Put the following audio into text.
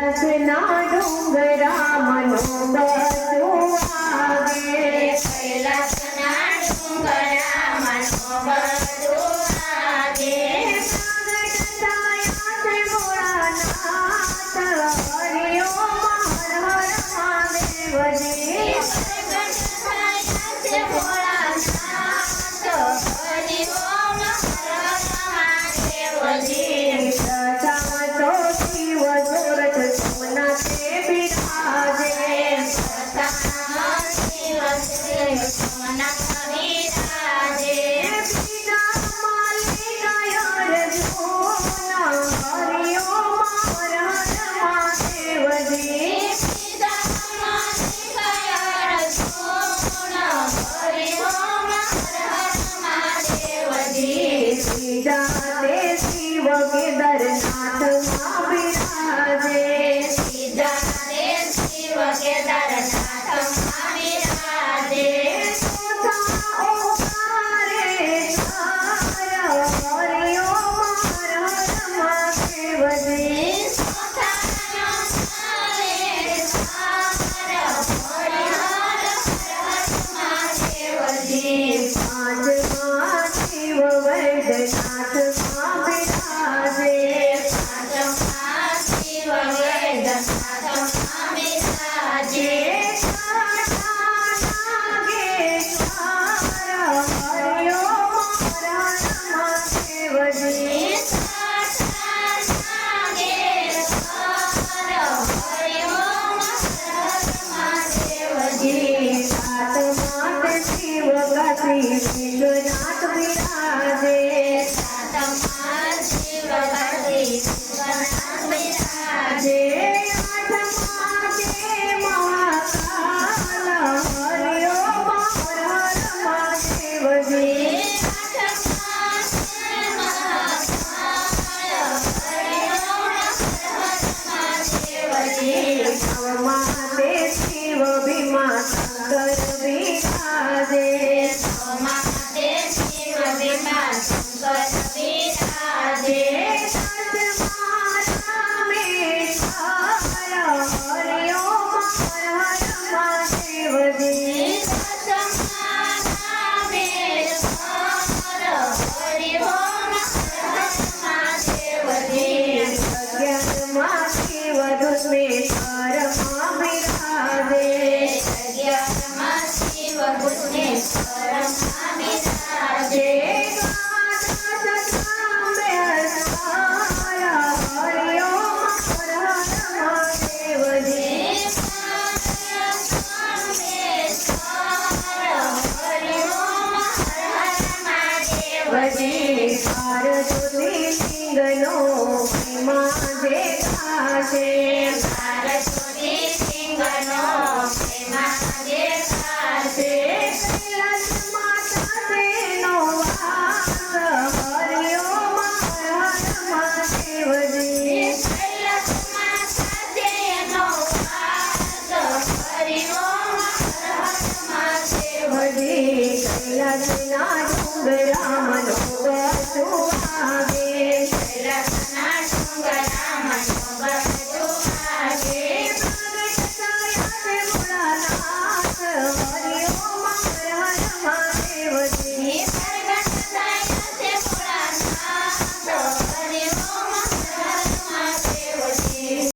कैलासना डूंगरा मनो बसु आगे कैलासना डूंगरा मनो बसु आगे प्रगट थया છે ભોળાનાથ હરિઓમ હર હર મહાદેવજી પ્રગટ થયા છે ભોળાનાથ હરિઓમ હર હર મહાદેવજી પ્રથમ તો શિવ સુરત સોમનાથે બિરાજે પ્રથમ શિવ શ્રી સોમનાથ બિરાજે બીજા માલિક અર્જુન હરિઓમ હર હર મહાદેવજી સીધા તે શિવ કેદારનાથમાં બિરાજે ચોથા ઓંકારે ચાર હરિઓમ હર હર મહાદેવજી પાંચમા શિવ વૈદ્યનાથમાં બિરાજે છઠ્ઠા નાગેશ્વર હરિઓમ હર હર મહાદેવજી સાતમા તે શિવ કાશી વિશ્વનાથ બિરાજે આઠમા તે મહાકાલ હરિઓમ હર હર મહાદેવજી નવમા તે શિવ ભીમા શંકર બિરાજે દસમા રામેશ્વર હરિઓમ હર હર મહાદેવજી અગિયારમા શિવ દુષ્મેશ્વરમાં બિરાજે દ્વાદશ સાંબેશ્વર હરિઓમ હર હર મહાદેવજી બાર જ્યોતિર્લિંગનો મહિમા દેખાશે